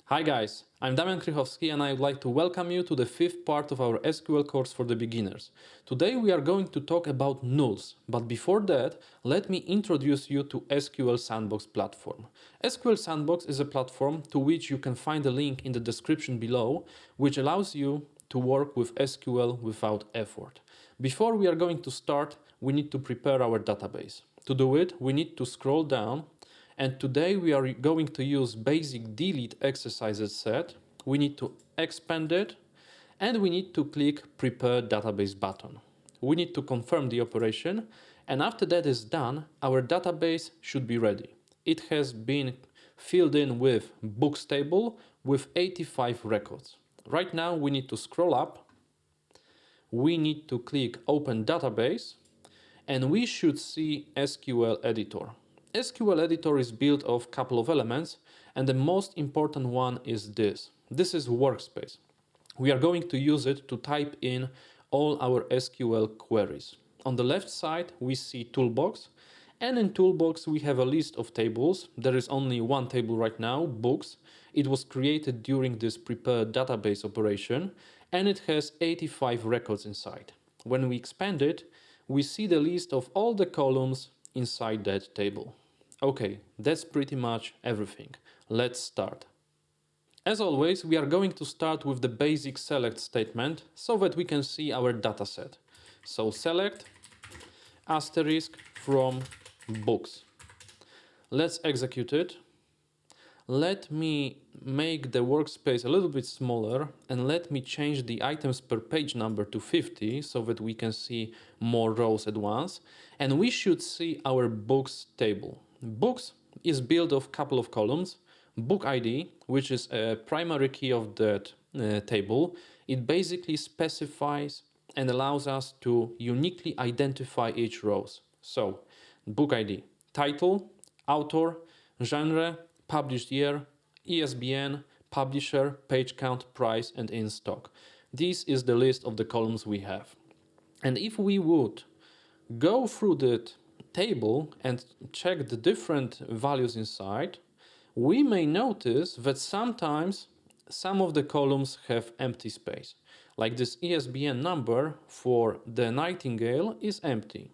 Hi guys, I'm Damian Krychowski and I would like to welcome you to the fifth part of our SQL course for the beginners. Today we are going to talk about nulls, but before that, let me introduce you to SQL Sandbox platform. SQL Sandbox is a platform to which you can find a link in the description below, which allows you to work with SQL without effort. Before we are going to start, we need to prepare our database. To do it, we need to scroll down. And today we are going to use basic delete exercises set. We need to expand it and we need to click prepare database button. We need to confirm the operation, and after that is done, our database should be ready. It has been filled in with books table with 85 records. Right now we need to scroll up. We need to click open database and we should see SQL editor. SQL editor is built of a couple of elements, and the most important one is this. This is workspace. We are going to use it to type in all our SQL queries. On the left side, we see toolbox, and in toolbox we have a list of tables. There is only one table right now, books. It was created during this prepare database operation, and it has 85 records inside. When we expand it, we see the list of all the columns inside that table. Okay, that's pretty much everything. Let's start. As always, we are going to start with the basic select statement so that we can see our dataset. So select asterisk from books. Let's execute it. Let me make the workspace a little bit smaller and let me change the items per page number to 50 so that we can see more rows at once. And we should see our books table. Books is built of a couple of columns. Book ID, which is a primary key of that table, it basically specifies and allows us to uniquely identify each rows. So, book ID, title, author, genre, published year, ISBN, publisher, page count, price, and in stock. This is the list of the columns we have. And if we would go through that table and check the different values inside, we may notice that sometimes some of the columns have empty space. Like this ISBN number for the Nightingale is empty.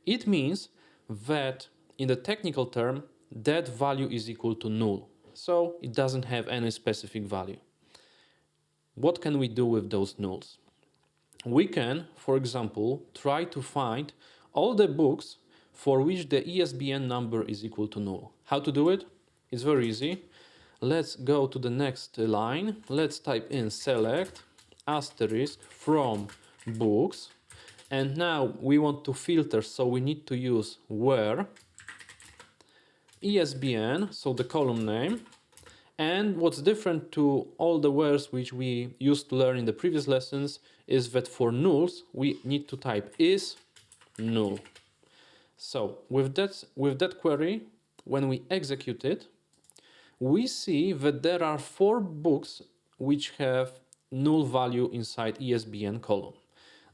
It means that in the technical term, that value is equal to null. So it doesn't have any specific value. What can we do with those nulls? We can, for example, try to find all the books for which the ISBN number is equal to null. How to do it? It's very easy. Let's go to the next line. Let's type in select asterisk from books. And now we want to filter, so we need to use where ISBN, so the column name. And what's different to all the wheres which we used to learn in the previous lessons is that for nulls, we need to type is null. So with that query, when we execute it, we see that there are 4 books which have null value inside ISBN column.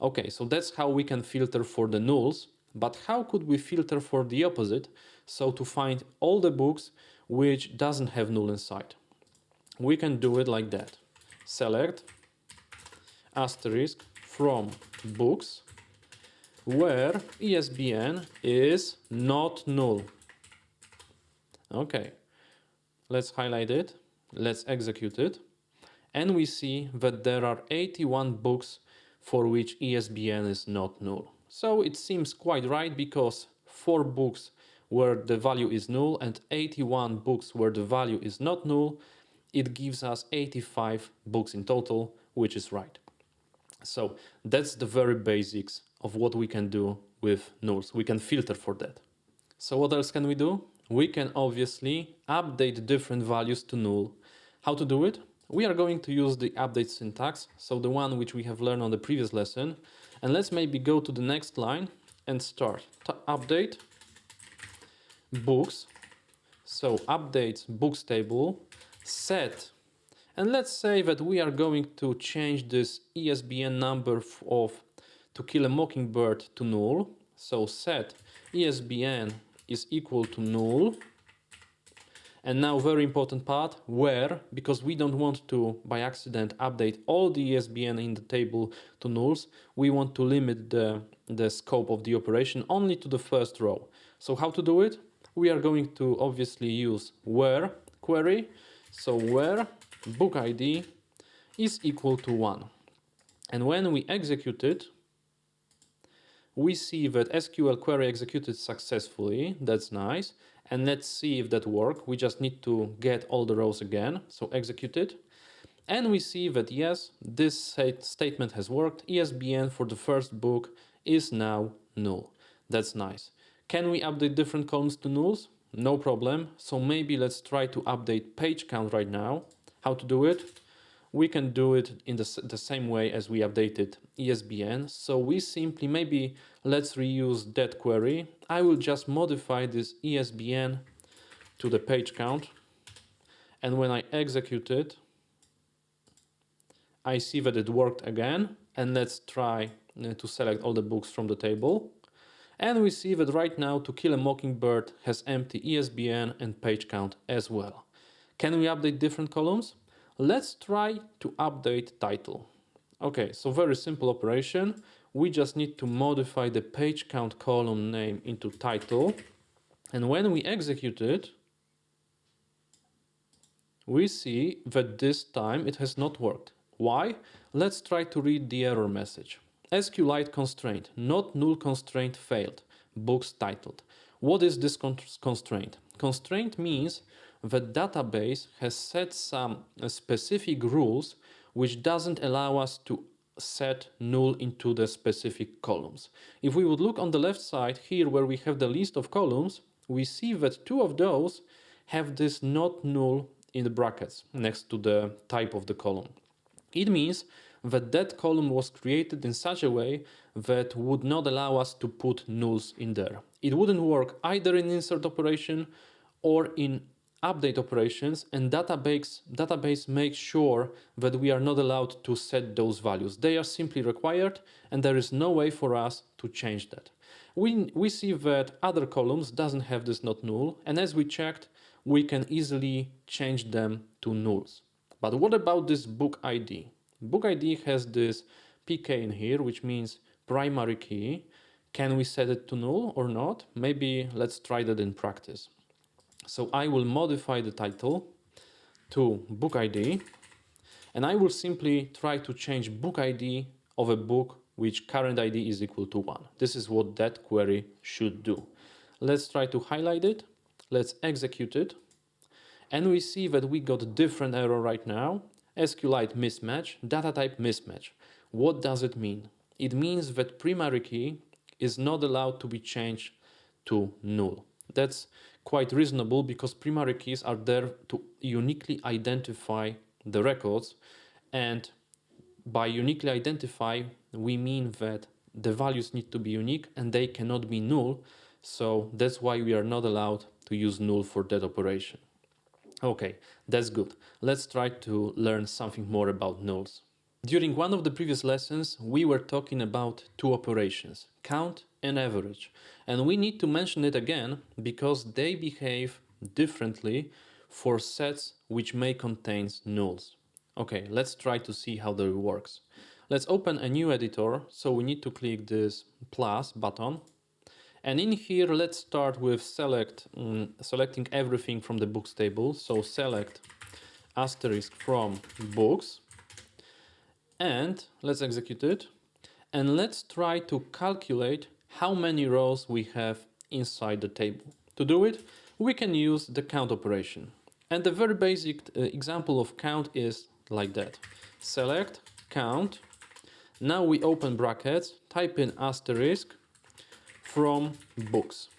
Okay, so that's how we can filter for the nulls, but how could we filter for the opposite? So to find all the books which doesn't have null inside. We can do it like that. Select asterisk from books where ISBN is not null. Okay, let's highlight it, let's execute it, and we see that there are 81 books for which ISBN is not null. So it seems quite right, because 4 books where the value is null and 81 books where the value is not null, it gives us 85 books in total, which is right. So that's the very basics of what we can do with nulls. We can filter for that. So what else can we do? We can obviously update different values to null. How to do it? We are going to use the update syntax, so the one which we have learned on the previous lesson. And let's maybe go to the next line and start. Update books. So update books table, set. And let's say that we are going to change this ISBN number of To Kill a Mockingbird to null. So set ISBN is equal to null. And now very important part, where, because we don't want to, by accident, update all the ESBN in the table to nulls, we want to limit the scope of the operation only to the first row. So how to do it? We are going to obviously use where query. So where book ID is equal to 1. And when we execute it, we see that SQL query executed successfully. That's nice. And let's see if that works. We just need to get all the rows again. So execute it. And we see that yes, this statement has worked. ESBN for the first book is now null. That's nice. Can we update different columns to nulls? No problem. So maybe let's try to update page count right now. How to do it? We can do it in the same way as we updated ESBN. So we simply, maybe let's reuse that query. I will just modify this ESBN to the page count. And when I execute it, I see that it worked again. And let's try to select all the books from the table. And we see that right now To Kill a Mockingbird has empty ESBN and page count as well. Can we update different columns? Let's try to update title. Okay, so very simple operation. We just need to modify the page count column name into title. And when we execute it, we see that this time it has not worked. Why? Let's try to read the error message. SQLite constraint, not null constraint failed, books titled. What is this constraint? Constraint means the database has set some specific rules which doesn't allow us to set null into the specific columns. If we would look on the left side here where we have the list of columns, we see that 2 of those have this not null in the brackets next to the type of the column. It means that that column was created in such a way that would not allow us to put nulls in there. It wouldn't work either in insert operation or in update operations, and database makes sure that we are not allowed to set those values. They are simply required, and there is no way for us to change that. We see that other columns doesn't have this not null, and as we checked, we can easily change them to nulls. But what about this book ID? Book ID has this PK in here, which means primary key. Can we set it to null or not? Maybe let's try that in practice. So I will modify the title to book ID, and I will simply try to change book ID of a book which current ID is equal to 1. This is what that query should do. Let's try to highlight it. Let's execute it. And we see that we got a different error right now. SQLite mismatch, data type mismatch. What does it mean? It means that primary key is not allowed to be changed to null. That's quite reasonable because primary keys are there to uniquely identify the records, and by uniquely identify we mean that the values need to be unique and they cannot be null, so that's why we are not allowed to use null for that operation. Okay, that's good. Let's try to learn something more about nulls. During one of the previous lessons, we were talking about 2 operations, count and average. And we need to mention it again because they behave differently for sets which may contain nulls. Okay, let's try to see how that works. Let's open a new editor. So we need to click this plus button. And in here, let's start with selecting everything from the books table. So select asterisk from books. And let's execute it. And let's try to calculate how many rows we have inside the table. To do it, we can use the count operation. And the very basic example of count is like that. Select count. Now we open brackets, type in asterisk from books.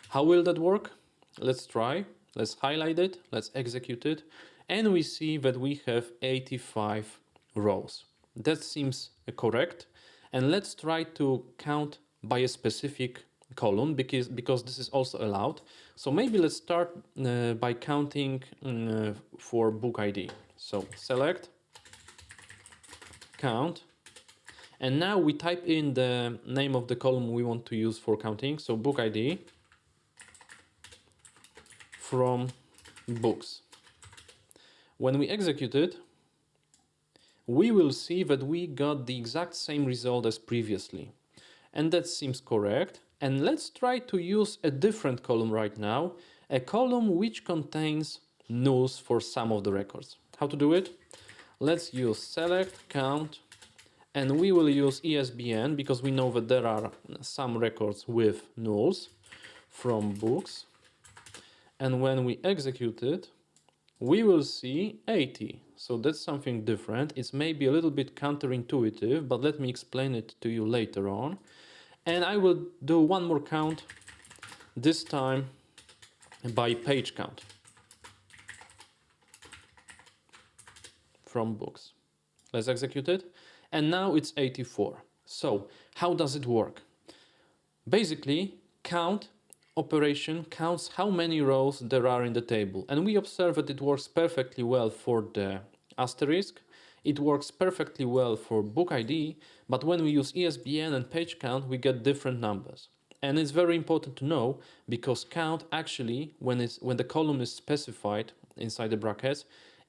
How will that work? Let's try. Let's highlight it. Let's execute it. And we see that we have 85 rows. That seems correct. And let's try to count by a specific column because this is also allowed. So maybe let's start by counting for book ID. So select count. And now we type in the name of the column we want to use for counting. So book ID from books. When we execute it, we will see that we got the exact same result as previously. And that seems correct. And let's try to use a different column right now, a column which contains nulls for some of the records. How to do it? Let's use select, count, and we will use ESBN because we know that there are some records with nulls from books. And when we execute it, we will see 80. So that's something different. It's maybe a little bit counterintuitive, but let me explain it to you later on. And I will do one more count, this time by page count from books. Let's execute it. And now it's 84. So how does it work? Basically, count operation counts how many rows there are in the table. And we observe that it works perfectly well for the asterisk. It works perfectly well for book ID, but when we use ESBN and page count, we get different numbers. And it's very important to know because count actually, when the column is specified inside the brackets,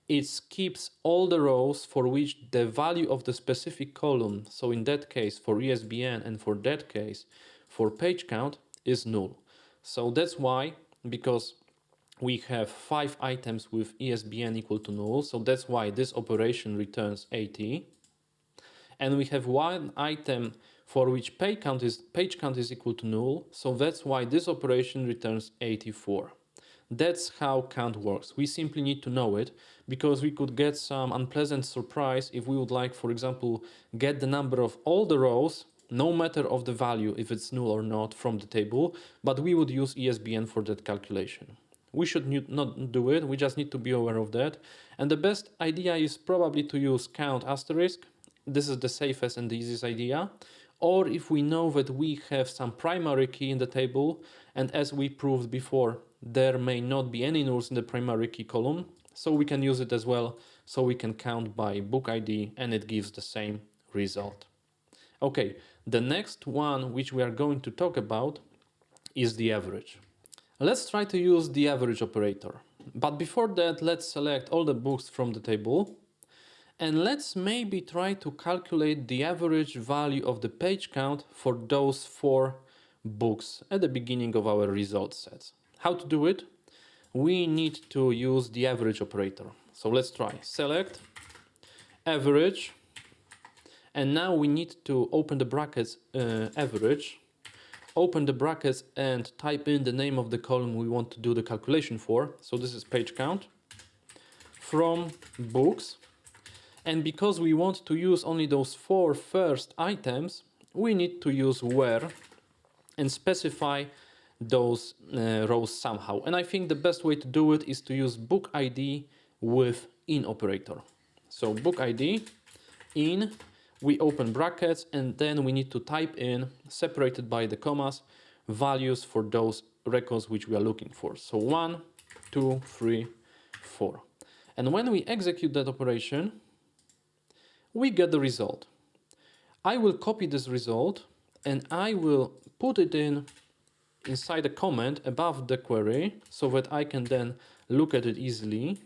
it skips all the rows for which the value of the specific column, so in that case for ESBN and for that case for page count, is null. So that's why, because we have 5 items with ESBN equal to null, so that's why this operation returns 80. And we have 1 item for which page count is equal to null, so that's why this operation returns 84. That's how count works. We simply need to know it because we could get some unpleasant surprise if we would like, for example, get the number of all the rows, no matter of the value, if it's null or not, from the table, but we would use ESBN for that calculation. We should not do it, we just need to be aware of that. And the best idea is probably to use count asterisk. This is the safest and the easiest idea. Or if we know that we have some primary key in the table, and as we proved before, there may not be any nulls in the primary key column, so we can use it as well, so we can count by book ID and it gives the same result. Okay, the next one which we are going to talk about is the average. Let's try to use the average operator. But before that, let's select all the books from the table. And let's maybe try to calculate the average value of the page count for those 4 books at the beginning of our result sets. How to do it? We need to use the average operator. So let's try select, average, and now we need to open the brackets average, open the brackets and type in the name of the column we want to do the calculation for. So this is page count from books. And because we want to use only those 4 first items, we need to use where and specify those rows somehow. And I think the best way to do it is to use book ID with in operator. So book ID in, we open brackets and then we need to type in, separated by the commas, values for those records which we are looking for. So 1, 2, 3, 4. And when we execute that operation, we get the result. I will copy this result and I will put it inside a comment above the query so that I can then look at it easily.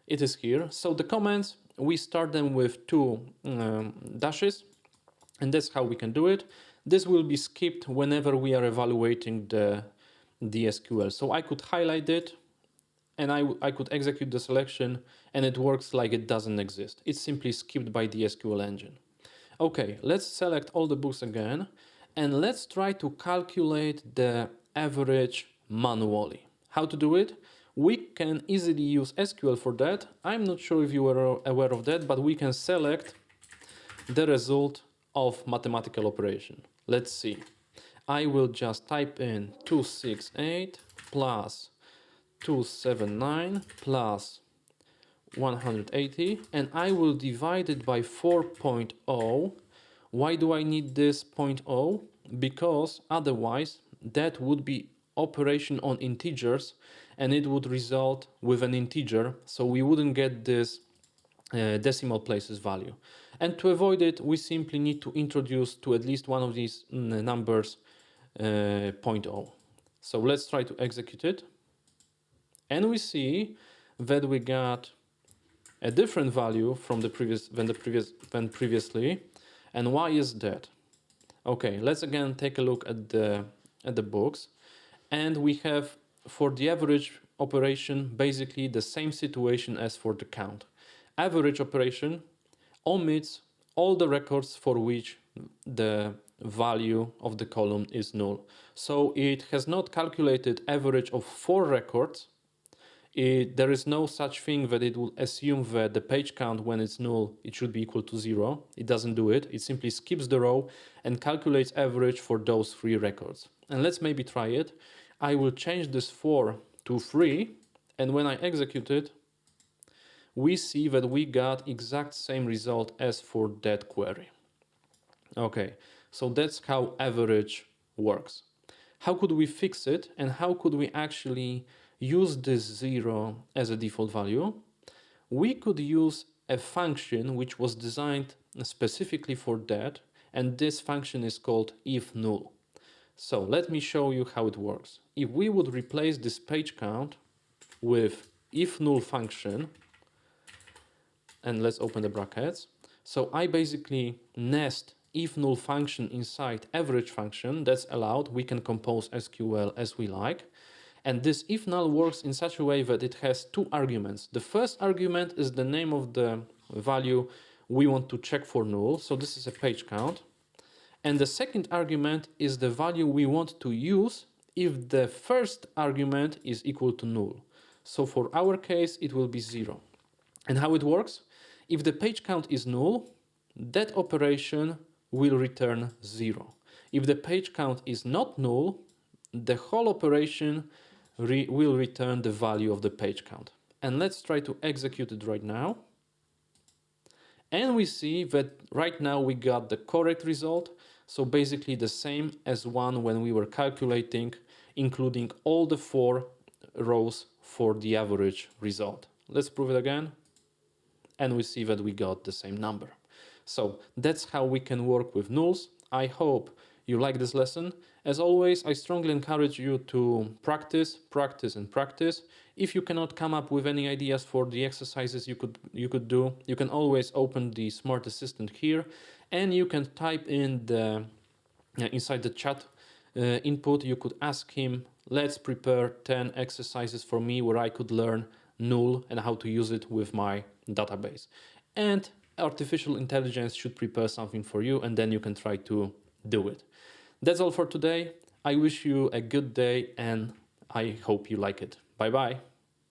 It is here. So the comments, we start them with 2 dashes, and that's how we can do it. This will be skipped whenever we are evaluating the SQL. So I could highlight it and I could execute the selection and it works like it doesn't exist. It's simply skipped by the SQL engine. Okay, let's select all the books again and let's try to calculate the average manually. How to do it? We can easily use SQL for that. I'm not sure if you are aware of that, but we can select the result of mathematical operation. Let's see. I will just type in 268 plus 279 plus 180 and I will divide it by 4.0. Why do I need this 0.0? Because otherwise that would be operation on integers and it would result with an integer, so we wouldn't get this decimal places value. And to avoid it, we simply need to introduce to at least one of these numbers 0.0. So let's try to execute it. And we see that we got a different value from the than previously. And why is that? Okay, let's again take a look at the books, and we have for the average operation basically the same situation as for the count. Average operation omits all the records for which the value of the column is null. So it has not calculated average of 4 records. There is no such thing that it will assume that the page count when it's null, it should be equal to 0. It doesn't do it. It simply skips the row and calculates average for those 3 records. And let's maybe try it. I will change this 4 to 3, and when I execute it, we see that we got exact same result as for that query. Okay, so that's how average works. How could we fix it, and how could we actually use this 0 as a default value? We could use a function which was designed specifically for that, and this function is called if/null. So let me show you how it works. If we would replace this page count with if/null function, and let's open the brackets. So I basically nest if/null function inside average function. That's allowed. We can compose SQL as we like. And this if/null works in such a way that it has 2 arguments. The first argument is the name of the value we want to check for null. So this is a page count. And the second argument is the value we want to use if the first argument is equal to null. So for our case, it will be 0. And how it works? If the page count is null, that operation will return 0. If the page count is not null, the whole operation will return the value of the page count. And let's try to execute it right now. And we see that right now we got the correct result. So basically the same as one when we were calculating, including all the 4 rows for the average result. Let's prove it again. And we see that we got the same number. So that's how we can work with nulls. I hope you like this lesson. As always, I strongly encourage you to practice, practice, and practice. If you cannot come up with any ideas for the exercises you could do, you can always open the Smart Assistant here, and you can type in the inside the chat input. You could ask him, let's prepare 10 exercises for me where I could learn null and how to use it with my database. And artificial intelligence should prepare something for you, and then you can try to do it. That's all for today. I wish you a good day, and I hope you like it. Bye bye.